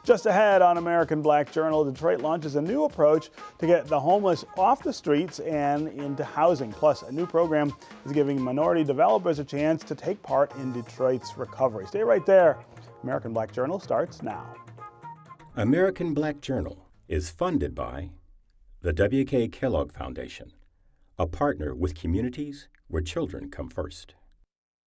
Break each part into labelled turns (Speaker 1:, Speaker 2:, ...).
Speaker 1: Just ahead on American Black Journal, Detroit launches a new approach to get the homeless off the streets and into housing. Plus, a new program is giving minority developers a chance to take part in Detroit's recovery. Stay right there. American Black Journal starts now.
Speaker 2: American Black Journal is funded by the W.K. Kellogg Foundation, a partner with communities where children come first.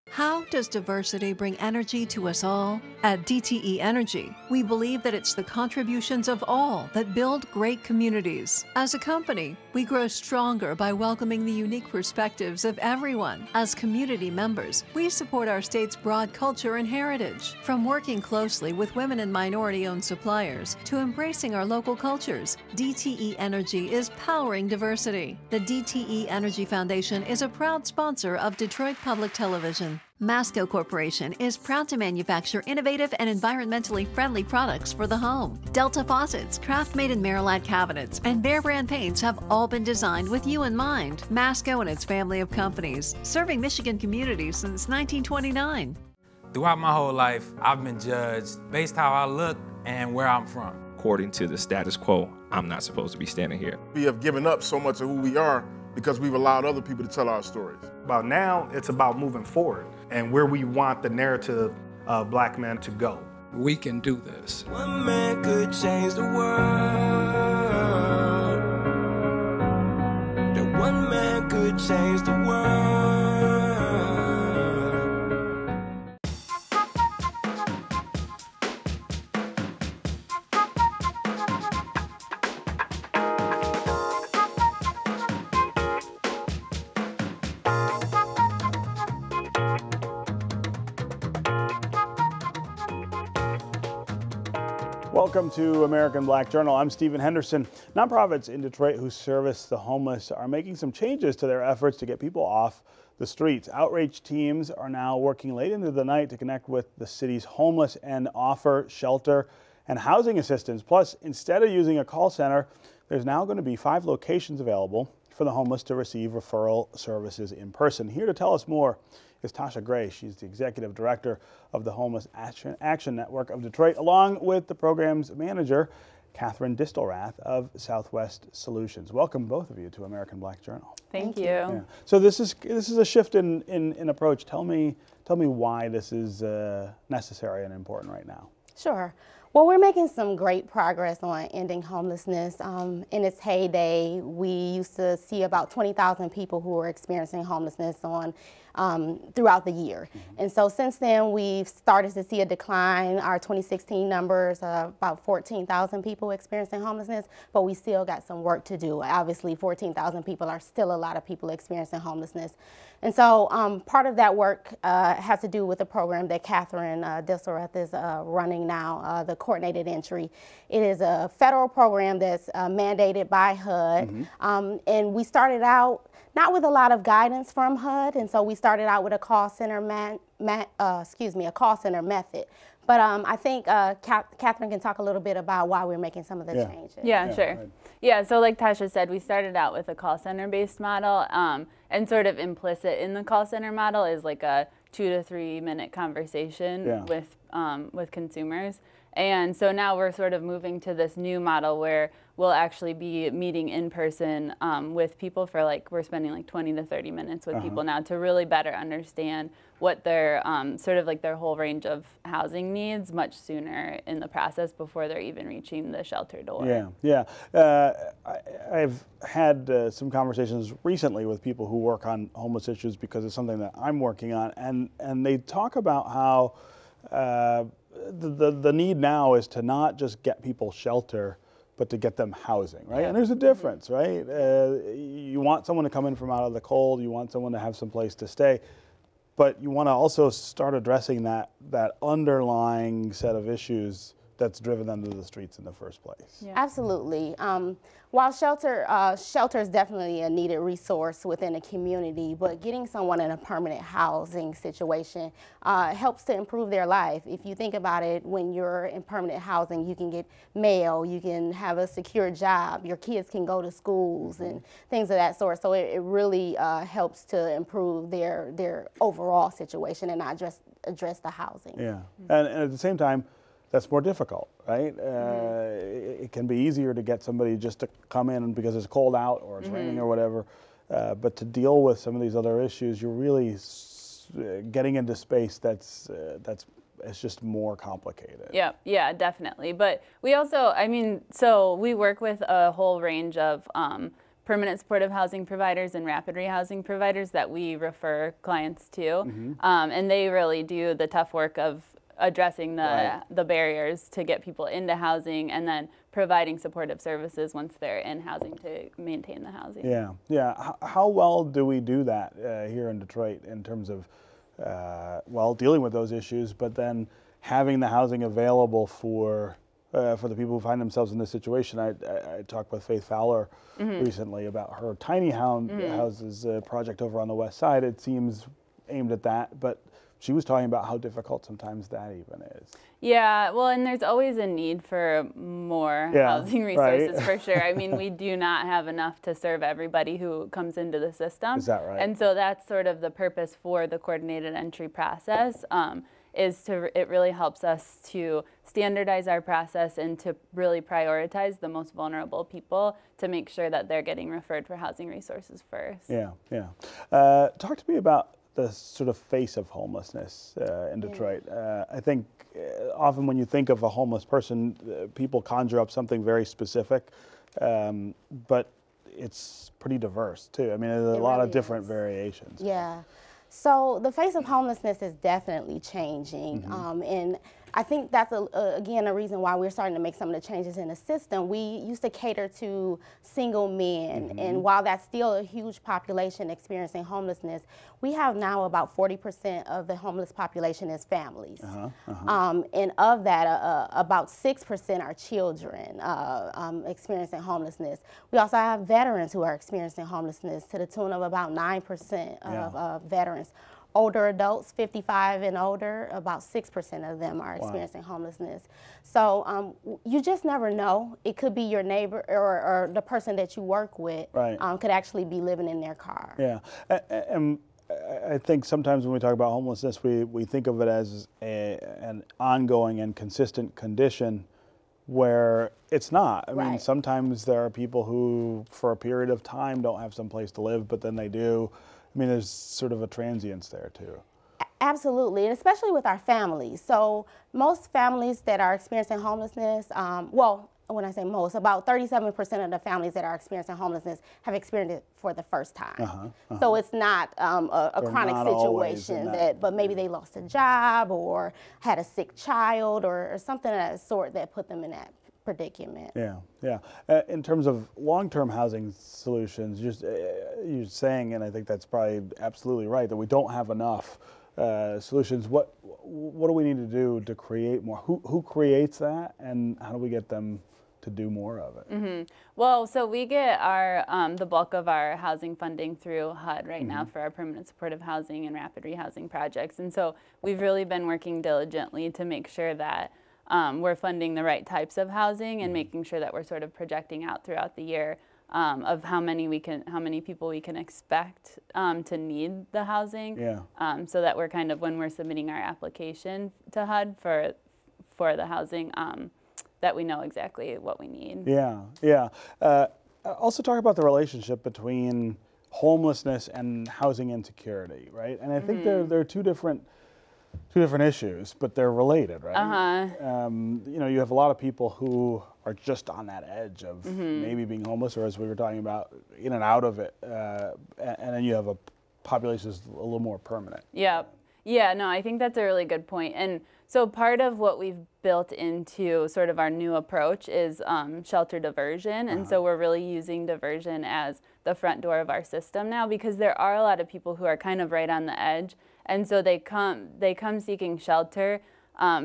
Speaker 3: How does diversity bring energy to us all? At DTE Energy, we believe that it's the contributions of all that build great communities. As a company, we grow stronger by welcoming the unique perspectives of everyone. As community members, we support our state's broad culture and heritage. From working closely with women and minority-owned suppliers to embracing our local cultures, DTE Energy is powering diversity. The DTE Energy Foundation is a proud sponsor of Detroit Public Television. Masco Corporation is proud to manufacture innovative and environmentally friendly products for the home. Delta Faucets, Craft-Made in Maryland cabinets, and Behr brand paints have all been designed with you in mind. Masco and its family of companies, serving Michigan communities since 1929.
Speaker 4: Throughout my whole life, I've been judged based how I look and where I'm from.
Speaker 5: According to the status quo, I'm not supposed to be standing here.
Speaker 6: We have given up so much of who we are because we've allowed other people to tell our stories.
Speaker 7: About now, it's about moving forward and where we want the narrative of Black men to go.
Speaker 8: We can do this.
Speaker 9: One man could change the world. That one man could change the world.
Speaker 1: Welcome to American Black Journal. I'm Stephen Henderson. Nonprofits in Detroit who service the homeless are making some changes to their efforts to get people off the streets. Outreach teams are now working late into the night to connect with the city's homeless and offer shelter and housing assistance. Plus, instead of using a call center, there's now going to be 5 locations available for the homeless to receive referral services in person. Here to tell us more is Tasha Gray. She's the executive director of the Homeless Action Network of Detroit, along with the program's manager, Catherine Distelrath of Southwest Solutions. Welcome both of you to American Black Journal.
Speaker 10: Thank you.
Speaker 1: Yeah. So this is a shift in approach. Tell me why this is necessary and important right now.
Speaker 10: Sure. Well, we're making some great progress on ending homelessness. In its heyday, we used to see about 20,000 people who were experiencing homelessness throughout the year. And so since then, we've started to see a decline. Our 2016 numbers, about 14,000 people experiencing homelessness, but we still got some work to do. Obviously, 14,000 people are still a lot of people experiencing homelessness. And so part of that work has to do with the program that Catherine Distelrath is running now, the Coordinated Entry. It is a federal program that's mandated by HUD. And we started out not with a lot of guidance from HUD, and so we started out with a call center method. But I think Catherine can talk a little bit about why we're making some of the changes.
Speaker 11: Yeah, sure. Right. Yeah, so like Tasha said, we started out with a call center-based model, and sort of implicit in the call center model is like a 2 to 3 minute conversation with consumers. And so now we're sort of moving to this new model where we'll actually be meeting in person with people for we're spending like 20 to 30 minutes with people now to really better understand what their sort of like their whole range of housing needs much sooner in the process before they're even reaching the shelter door.
Speaker 1: I've had some conversations recently with people who work on homeless issues because it's something that I'm working on, and they talk about how the need now is to not just get people shelter, but to get them housing, right? And there's a difference, right? You want someone to come in from out of the cold, you want someone to have some place to stay, but you want to also start addressing that underlying set of issues that's driven them to the streets in the first place.
Speaker 10: Absolutely. While shelter is definitely a needed resource within a community, but getting someone in a permanent housing situation helps to improve their life. If you think about it, when you're in permanent housing, you can get mail, you can have a secure job, your kids can go to schools and things of that sort. So it really helps to improve their overall situation and not just address the housing.
Speaker 1: Yeah, and at the same time, that's more difficult, right? It can be easier to get somebody just to come in because it's cold out or it's raining or whatever, but to deal with some of these other issues, you're really getting into space that's it's just more complicated.
Speaker 11: Yeah, yeah, definitely. But we also, I mean, so we work with a whole range of permanent supportive housing providers and rapid rehousing providers that we refer clients to, and they really do the tough work of addressing the barriers to get people into housing and then providing supportive services once they're in housing to maintain the housing.
Speaker 1: Yeah, yeah. How well do we do that here in Detroit in terms of, well, dealing with those issues, but then having the housing available for the people who find themselves in this situation? I talked with Faith Fowler recently about her tiny houses project over on the west side. It seems aimed at that, but she was talking about how difficult sometimes that even is.
Speaker 11: Yeah, well, and there's always a need for more housing resources, for sure. I mean, we do not have enough to serve everybody who comes into the system.
Speaker 1: Is that right?
Speaker 11: And so that's sort of the purpose for the coordinated entry process, it really helps us to standardize our process and to really prioritize the most vulnerable people to make sure that they're getting referred for housing resources first.
Speaker 1: Yeah, yeah. Talk to me about the sort of face of homelessness in Detroit. I think often when you think of a homeless person, people conjure up something very specific, but it's pretty diverse too. I mean, there's a lot of different variations.
Speaker 10: Yeah. So the face of homelessness is definitely changing, and I think that's, again, a reason why we're starting to make some of the changes in the system. We used to cater to single men, and while that's still a huge population experiencing homelessness, we have now about 40% of the homeless population is families. And of that, about 6% are children experiencing homelessness. We also have veterans who are experiencing homelessness to the tune of about 9% of veterans. Older adults, 55 and older, about 6% of them are experiencing homelessness. So you just never know. It could be your neighbor or the person that you work with could actually be living in their car.
Speaker 1: Yeah, and I think sometimes when we talk about homelessness, we think of it as an ongoing and consistent condition where it's not. I mean, sometimes there are people who, for a period of time, don't have some place to live, but then they do. I mean, there's sort of a transience there too.
Speaker 10: Absolutely, and especially with our families. So most families that are experiencing homelessness, well, when I say most, about 37% of the families that are experiencing homelessness have experienced it for the first time. So it's not a chronic situation, but maybe they lost a job or had a sick child or something of that sort that put them in that predicament.
Speaker 1: Yeah, yeah. In terms of long-term housing solutions, you're saying, and I think that's probably absolutely right, that we don't have enough solutions. What do we need to do to create more? Who creates that, and how do we get them to do more of it?
Speaker 11: Well, so we get our the bulk of our housing funding through HUD right now for our permanent supportive housing and rapid rehousing projects, and so we've really been working diligently to make sure that we're funding the right types of housing and making sure that we're sort of projecting out throughout the year of how many people we can expect to need the housing. So that we're kind of, when we're submitting our application to HUD for the housing, that we know exactly what we need.
Speaker 1: Yeah, yeah. Also talk about the relationship between homelessness and housing insecurity, right? And I think there are two different issues, but they're related, right? You know, you have a lot of people who are just on that edge of maybe being homeless, or as we were talking about, in and out of it, and then you have a population that's a little more permanent.
Speaker 11: Yeah, yeah. No, I think that's a really good point. And so part of what we've built into sort of our new approach is shelter diversion, and so we're really using diversion as the front door of our system now, because there are a lot of people who are kind of right on the edge. And so they come seeking shelter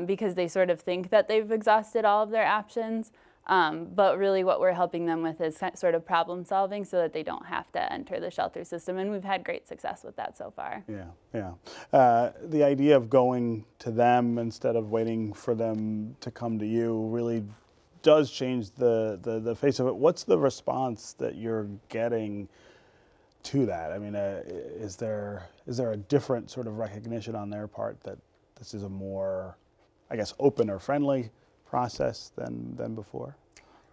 Speaker 11: because they sort of think that they've exhausted all of their options. But really what we're helping them with is sort of problem solving so that they don't have to enter the shelter system. And we've had great success with that so far.
Speaker 1: Yeah, yeah. The idea of going to them instead of waiting for them to come to you really does change the face of it. What's the response that you're getting to that? I mean, is there a different sort of recognition on their part that this is a more, I guess, open or friendly process than before?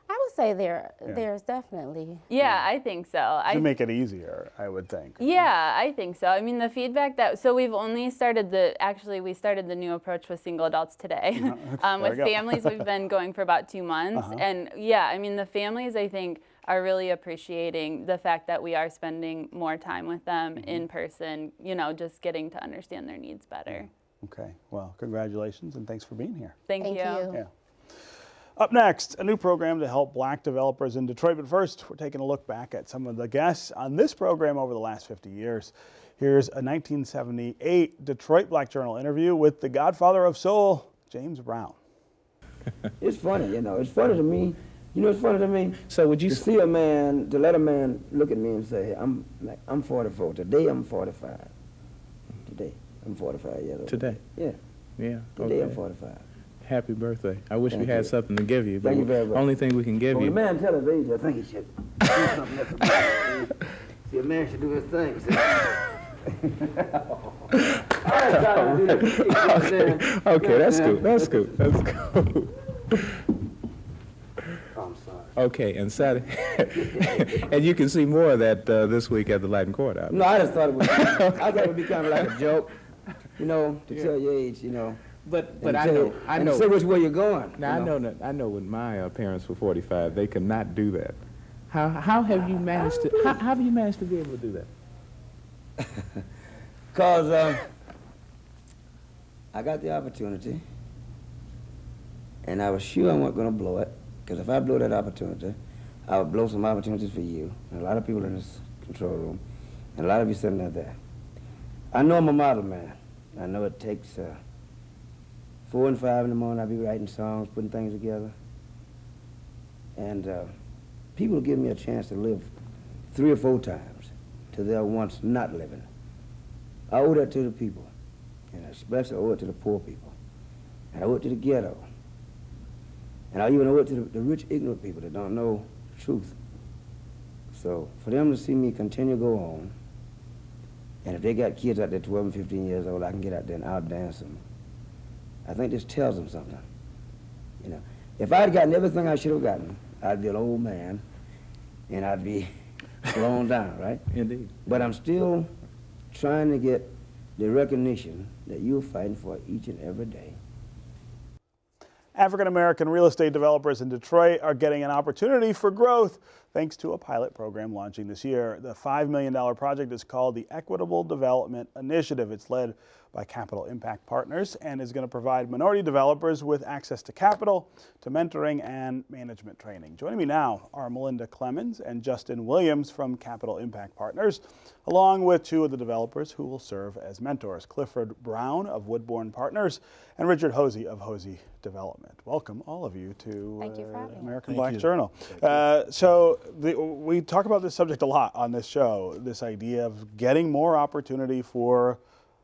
Speaker 10: I would say there's definitely.
Speaker 11: Yeah, I think so.
Speaker 1: To make it easier, I would think.
Speaker 11: Yeah, I think so. I mean, the feedback so we've only started we started the new approach with single adults today. With families, we've been going for about 2 months. And yeah, I mean, the families, I think, are really appreciating the fact that we are spending more time with them in person, you know, just getting to understand their needs better.
Speaker 1: Okay, well, congratulations and thanks for being here.
Speaker 11: Thank you.
Speaker 1: Yeah. Up next, a new program to help black developers in Detroit. But first, we're taking a look back at some of the guests on this program over the last 50 years. Here's a 1978 Detroit Black Journal interview with the godfather of soul, James Brown.
Speaker 12: It's funny, you know, it's funny to me. You know, it's funny to me. So would you see a man, to let a man look at me and say, hey, I'm 44. Today I'm 45. Today I'm 45 years old.
Speaker 13: Today?
Speaker 12: Yeah.
Speaker 13: Yeah.
Speaker 12: Today I'm 45.
Speaker 13: Happy birthday. I wish we had something to give you, but
Speaker 12: Thank you very much.
Speaker 13: Only thing we can give you.
Speaker 12: When a man tells his age, I think he should do something else about it. See, a man should do his thing.
Speaker 13: Okay, that's cool. That's cool. That's cool.
Speaker 12: I'm sorry.
Speaker 13: Okay, and Saturday, and you can see more of that this week at the Latin Quarter.
Speaker 12: No, I just thought it was. I thought it would be kind of like a joke, you know, to tell your age, you know.
Speaker 13: But I know.
Speaker 12: And say which way you're going.
Speaker 13: Now I know with my parents were 45, they could not do that. How have you managed to? How have you managed to be able to do that?
Speaker 12: Because I got the opportunity, and I was sure I wasn't going to blow it. Because if I blow that opportunity, I would blow some opportunities for you, and a lot of people in this control room, and a lot of you sitting out there. I know I'm a model man. I know it takes 4 and 5 in the morning, I'll be writing songs, putting things together. And people give me a chance to live 3 or 4 times to their once not living. I owe that to the people, and I especially owe it to the poor people. And I owe it to the ghetto. And I even owe it to the rich, ignorant people that don't know the truth. So for them to see me continue to go on, and if they got kids out there 12 and 15 years old, I can get out there and outdance them. I think this tells them something. You know, if I'd gotten everything I should have gotten, I'd be an old man, and I'd be blown down, right?
Speaker 13: Indeed.
Speaker 12: But I'm still trying to get the recognition that you're fighting for each and every day.
Speaker 1: African-American real estate developers in Detroit are getting an opportunity for growth thanks to a pilot program launching this year. The $5 million project is called the Equitable Development Initiative. It's led by Capital Impact Partners and is going to provide minority developers with access to capital, to mentoring, and management training. Joining me now are Melinda Clemens and Justin Williams from Capital Impact Partners, along with 2 of the developers who will serve as mentors, Clifford Brown of Woodbourne Partners and Richard Hosey of Hosey Development. Welcome, all of you, to American Black Journal. We talk about this subject a lot on this show, this idea of getting more opportunity for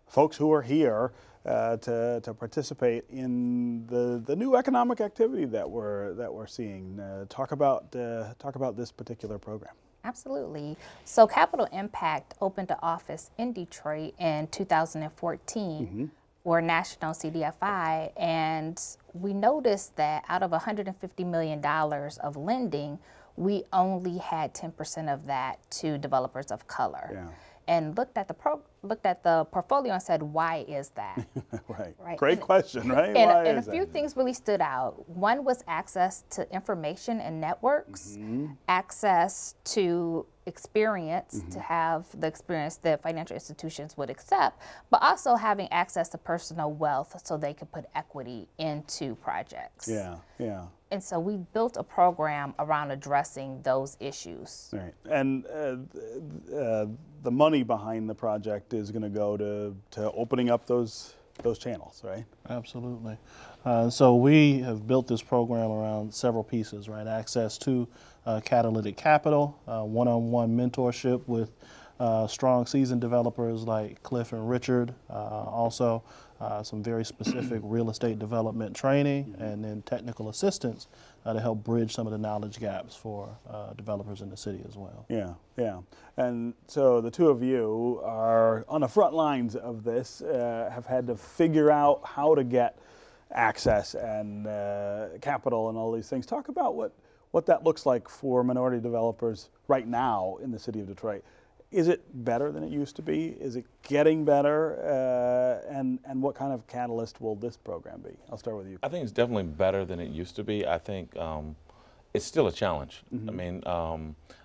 Speaker 1: folks who are here to participate in the new economic activity that we're seeing. Talk about this particular program.
Speaker 14: Absolutely. So Capital Impact opened an office in Detroit in 2014. We're national CDFI, and we noticed that out of $150 million of lending, we only had 10% of that to developers of color.
Speaker 1: Yeah.
Speaker 14: And looked at the portfolio and said, why is that?
Speaker 1: Right. Great question, right?
Speaker 14: And a few things really stood out. One was access to information and networks, access to experience, to have the experience that financial institutions would accept, but also having access to personal wealth so they could put equity into projects.
Speaker 1: Yeah.
Speaker 14: And so we built a program around addressing those issues.
Speaker 1: Right. And the money behind the project is going to go to opening up those channels, right?
Speaker 15: Absolutely. So we have built this program around several pieces, right? Access to catalytic capital, one-on-one mentorship with strong seasoned developers like Cliff and Richard, also some very specific real estate development training, and then technical assistance to help bridge some of the knowledge gaps for developers in the city as well.
Speaker 1: Yeah. And so the 2 of you are on the front lines of this, have had to figure out how to get access and capital and all these things. Talk about what that looks like for minority developers right now in the city of Detroit. Is it better than it used to be? Is it getting better? And what kind of catalyst will this program be? I'll start with you.
Speaker 16: I think it's definitely better than it used to be. I think it's still a challenge. I mean,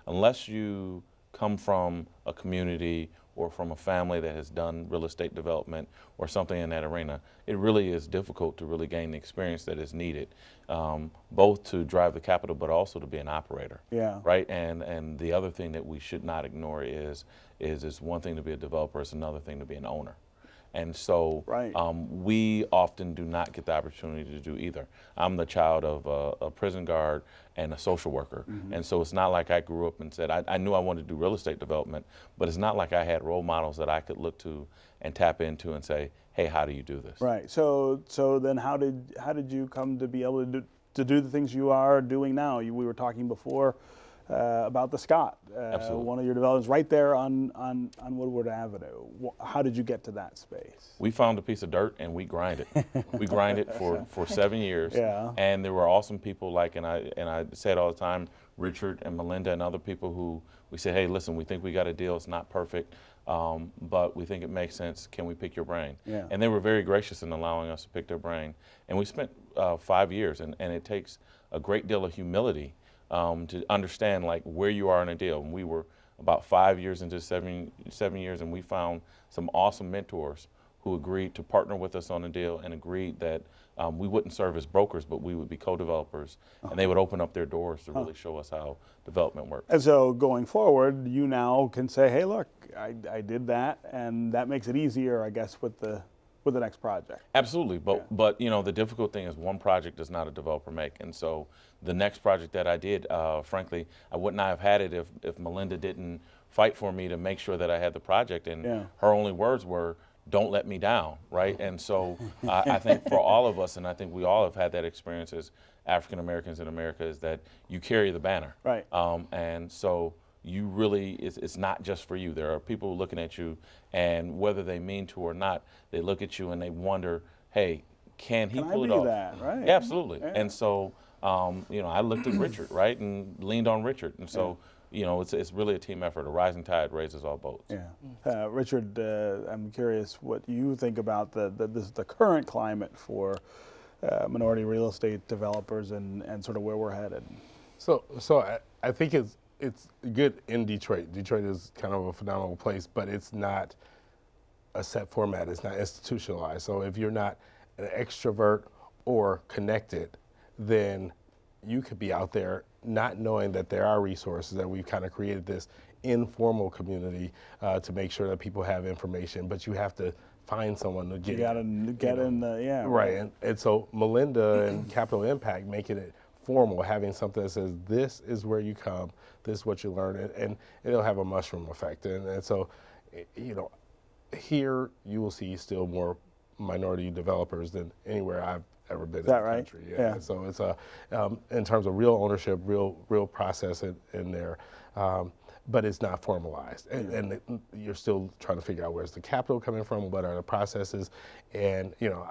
Speaker 16: unless you come from a community or from a family that has done real estate development or something in that arena, it really is difficult to really gain the experience that is needed, both to drive the capital but also to be an operator.
Speaker 1: Yeah.
Speaker 16: Right. And the other thing that we should not ignore is it's one thing to be a developer, it's another thing to be an owner. And so we often do not get the opportunity to do either. I'm the child of a prison guard and a social worker. And so it's not like I grew up and said, I knew I wanted to do real estate development, but it's not like I had role models that I could look to and tap into and say, hey, how do you do this?
Speaker 1: Right. So then how did you come to be able to do the things you are doing now? We were talking before about the Scott, one of your developments right there on Woodward Avenue. How did you get to that space?
Speaker 16: We found a piece of dirt and we grind it. We grind it for 7 years.
Speaker 1: Yeah.
Speaker 16: And there were awesome people like, and I say it all the time, Richard and Melinda and other people who we said, hey, listen, we think we got a deal. It's not perfect, but we think it makes sense. Can we pick your brain?
Speaker 1: Yeah.
Speaker 16: And they were very gracious in allowing us to pick their brain. And we spent 5 years, and it takes a great deal of humility to understand like where you are in a deal. And we were about 5 years into 7 years, and we found some awesome mentors who agreed to partner with us on a deal and agreed that we wouldn't serve as brokers, but we would be co-developers, and they would open up their doors to really show us how development works.
Speaker 1: And so going forward, you now can say, hey, look, I did that, and that makes it easier, I guess, with the next project.
Speaker 16: Absolutely, but you know, the difficult thing is one project does not a developer make, and so the next project that I did, frankly, I would not have had it if Melinda didn't fight for me to make sure that I had the project, and her only words were, don't let me down, right? And so I think for all of us, and I think we all have had that experience as African Americans in America, is that you carry the banner.
Speaker 1: Right.
Speaker 16: And so you really, it's not just for you. There are people looking at you, and whether they mean to or not, they look at you and they wonder, hey, can he pull it off?
Speaker 1: That, right?
Speaker 16: Yeah, absolutely.
Speaker 1: Yeah.
Speaker 16: And so, you know, I looked at Richard, right, and leaned on Richard. And so, you know, it's really a team effort. A rising tide raises all boats.
Speaker 1: Yeah. Richard, I'm curious what you think about the current climate for minority real estate developers and sort of where we're headed.
Speaker 17: So I think it's good in Detroit. Detroit is kind of a phenomenal place, but it's not a set format. It's not institutionalized. So if you're not an extrovert or connected, then you could be out there not knowing that there are resources, that we've kind of created this informal community to make sure that people have information, but you have to find someone to get.
Speaker 1: You got to get in the,
Speaker 17: Right, and so Melinda and Capital Impact making it formal, having something that says this is where you come, this is what you learn, and it'll have a mushroom effect. And so, you know, here you will see still more minority developers than anywhere I've ever been in the country. Yeah. So it's in terms of real ownership, real process in there, but it's not formalized, and you're still trying to figure out where's the capital coming from, what are the processes, and you know,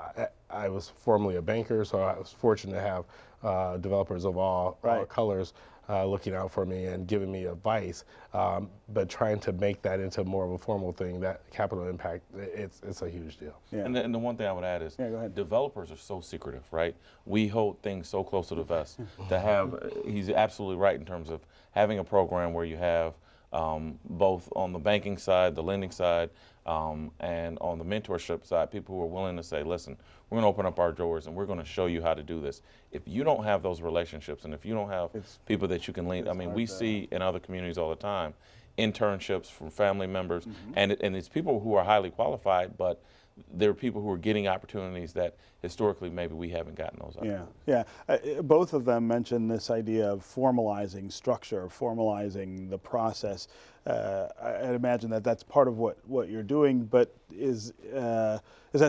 Speaker 17: I was formerly a banker, so I was fortunate to have developers of all colors looking out for me and giving me advice, but trying to make that into more of a formal thing, that Capital Impact, it's a huge deal.
Speaker 1: Yeah.
Speaker 16: And the one thing I would add is developers are so secretive, right? We hold things so close to the vest. To have, he's absolutely right in terms of having a program where you have both on the banking side, the lending side, and on the mentorship side, people who are willing to say, listen, we're going to open up our doors and we're going to show you how to do this. If you don't have those relationships and if you don't have people that you can lean, I mean, we see in other communities all the time, internships from family members, and it's people who are highly qualified, but there are people who are getting opportunities that historically maybe we haven't gotten those opportunities.
Speaker 1: Yeah. Both of them mentioned this idea of formalizing structure, formalizing the process. I'd imagine that that's part of what you're doing, but is that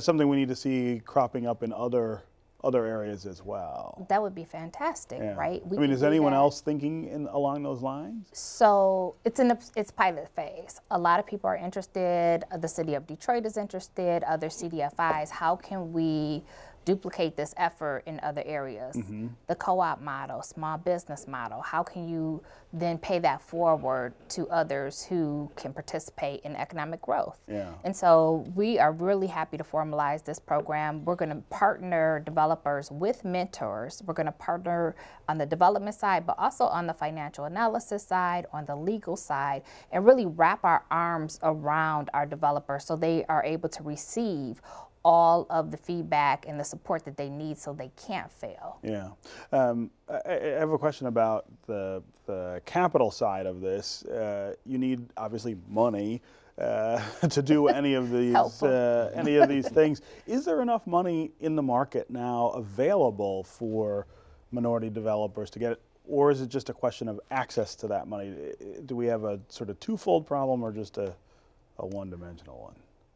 Speaker 1: something we need to see cropping up in other areas as well?
Speaker 14: That would be fantastic, right?
Speaker 1: I mean, is anyone else thinking along those lines?
Speaker 14: So it's pilot phase. A lot of people are interested. The city of Detroit is interested. Other CDFIs. How can we duplicate this effort in other areas. The co-op model, small business model, how can you then pay that forward to others who can participate in economic growth? And so we are really happy to formalize this program. We're going to partner developers with mentors. We're going to partner on the development side, but also on the financial analysis side, on the legal side, and really wrap our arms around our developers so they are able to receive all of the feedback and the support that they need so they can't fail.
Speaker 1: I have a question about the capital side of this. You need obviously money to do any of these things. Is there enough money in the market now available for minority developers to get it, or is it just a question of access to that money? Do we have a sort of twofold problem or just a one-dimensional one?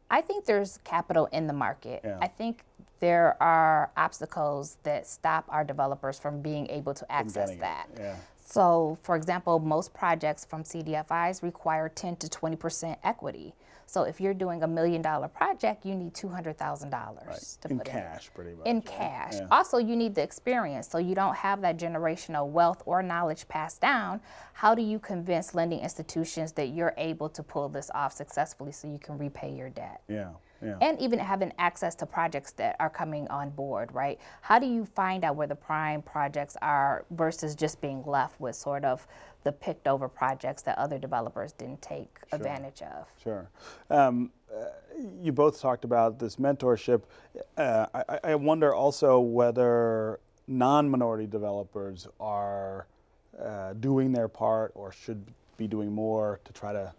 Speaker 14: I think there's capital in the market. I think there are obstacles that stop our developers from being able to access that. So, for example, most projects from CDFIs require 10 to 20% equity. So if you're doing $1 million project, you need $200,000 to put in cash,
Speaker 1: pretty much.
Speaker 14: In cash. Also, you need the experience, so you don't have that generational wealth or knowledge passed down. How do you convince lending institutions that you're able to pull this off successfully so you can repay your debt? And even having access to projects that are coming on board, right? How do you find out where the prime projects are versus just being left with sort of the picked over projects that other developers didn't take advantage of?
Speaker 1: You both talked about this mentorship. I wonder also whether non-minority developers are doing their part or should be doing more to try to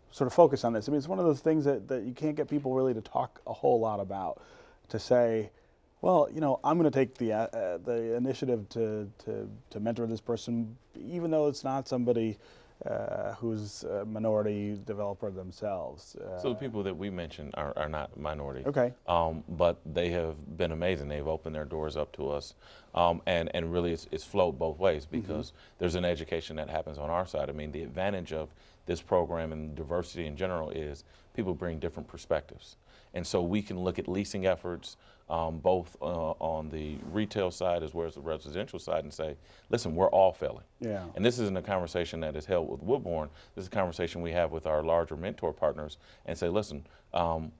Speaker 1: sort of focus on this. I mean, it's one of those things that you can't get people really to talk a whole lot about, to say, well, you know, I'm going to take the initiative to mentor this person, even though it's not somebody who's a minority developer themselves.
Speaker 16: So the people that we mentioned are not minority.
Speaker 1: But
Speaker 16: they have been amazing. They've opened their doors up to us. And really it's flowed both ways because there's an education that happens on our side. I mean, the advantage of this program and diversity in general is people bring different perspectives. And so we can look at leasing efforts, both on the retail side as well as the residential side, and say, listen, we're all failing. And this isn't a conversation that is held with Woodbourne. This is a conversation we have with our larger mentor partners and say, listen,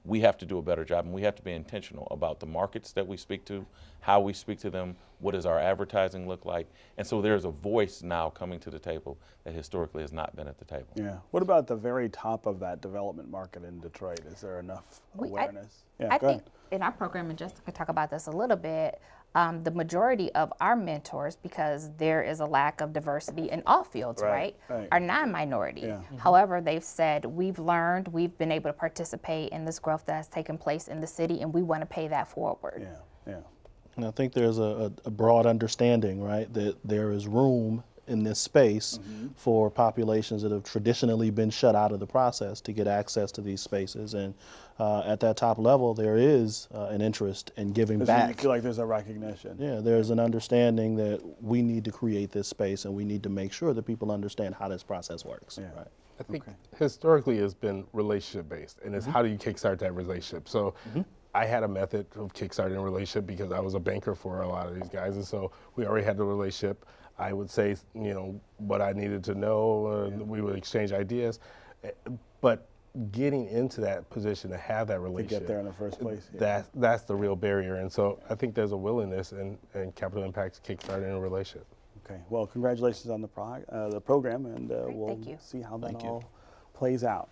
Speaker 16: we have to do a better job and we have to be intentional about the markets that we speak to, how we speak to them, what does our advertising look like. And so there's a voice now coming to the table that historically has not been at the table.
Speaker 1: What about the very top of that development market in Detroit? Is there enough awareness?
Speaker 14: I think in our program, and Jessica could talk about this a little bit, the majority of our mentors, because there is a lack of diversity in all fields, are non-minority. However, they've said, we've learned, we've been able to participate in this growth that has taken place in the city, and we want to pay that forward.
Speaker 15: And I think there's a broad understanding, right, that there is room in this space for populations that have traditionally been shut out of the process to get access to these spaces. And at that top level, there is an interest in giving back.
Speaker 1: You feel like there's a recognition.
Speaker 15: There's an understanding that we need to create this space and we need to make sure that people understand how this process works.
Speaker 17: I think historically it's been relationship based, and it's how do you kickstart that relationship. So I had a method of kickstarting a relationship because I was a banker for a lot of these guys, and so we already had the relationship. I would say, you know, what I needed to know, we would exchange ideas, but getting into that position to have that relationship,
Speaker 1: to get there in the first place,
Speaker 17: that's the real barrier. And so I think there's a willingness in Capital Impact to kickstarting a relationship.
Speaker 1: Okay, well, congratulations on the program, and we'll see how that all plays out.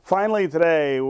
Speaker 1: Finally today,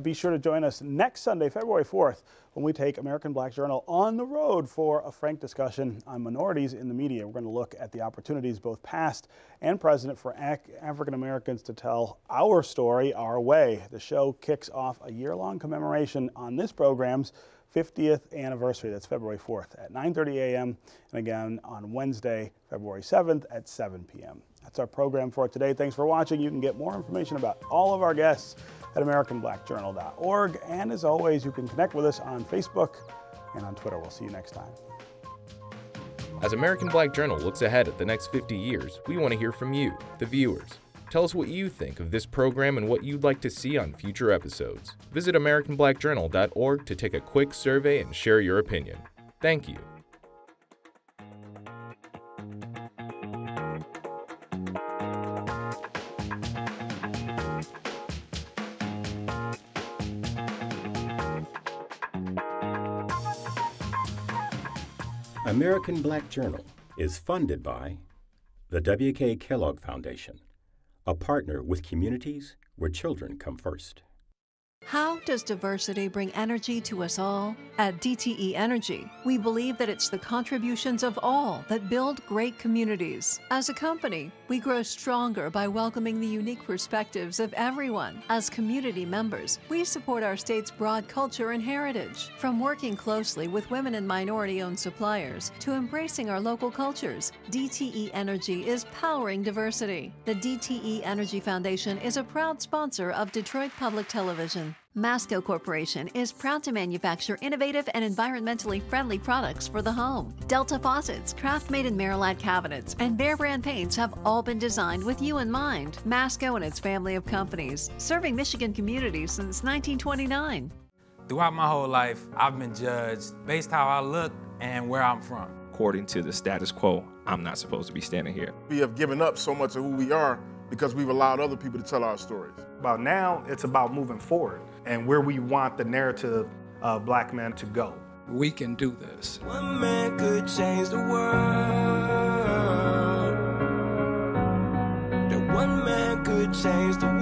Speaker 1: be sure to join us next Sunday, February 4th, when we take American Black Journal on the road for a frank discussion on minorities in the media. We're going to look at the opportunities, both past and present, for African Americans to tell our story our way. The show kicks off a year-long commemoration on this program's 50th anniversary. That's February 4th at 9:30 a.m. and again on Wednesday, February 7th at 7 p.m. That's our program for today. Thanks for watching. You can get more information about all of our guests at AmericanBlackJournal.org. And as always, you can connect with us on Facebook and on Twitter. We'll see you next time.
Speaker 18: As American Black Journal looks ahead at the next 50 years, we want to hear from you, the viewers. Tell us what you think of this program and what you'd like to see on future episodes. Visit AmericanBlackJournal.org to take a quick survey and share your opinion. Thank you.
Speaker 2: American Black Journal is funded by the W.K. Kellogg Foundation, a partner with communities where children come first.
Speaker 3: How does diversity bring energy to us all? At DTE Energy, we believe that it's the contributions of all that build great communities. As a company, we grow stronger by welcoming the unique perspectives of everyone. As community members, we support our state's broad culture and heritage. From working closely with women and minority-owned suppliers to embracing our local cultures, DTE Energy is powering diversity. The DTE Energy Foundation is a proud sponsor of Detroit Public Television. Masco Corporation is proud to manufacture innovative and environmentally friendly products for the home. Delta faucets, craft-made in Merillat cabinets, and Behr brand paints have all been designed with you in mind. Masco and its family of companies, serving Michigan communities since 1929.
Speaker 4: Throughout my whole life, I've been judged based how I look and where I'm from.
Speaker 5: According to the status quo, I'm not supposed to be standing here.
Speaker 6: We have given up so much of who we are because we've allowed other people to tell our stories.
Speaker 7: About now, it's about moving forward and where we want the narrative of black men to go.
Speaker 8: We can do this.
Speaker 9: One man could change the world. That one man could change the world.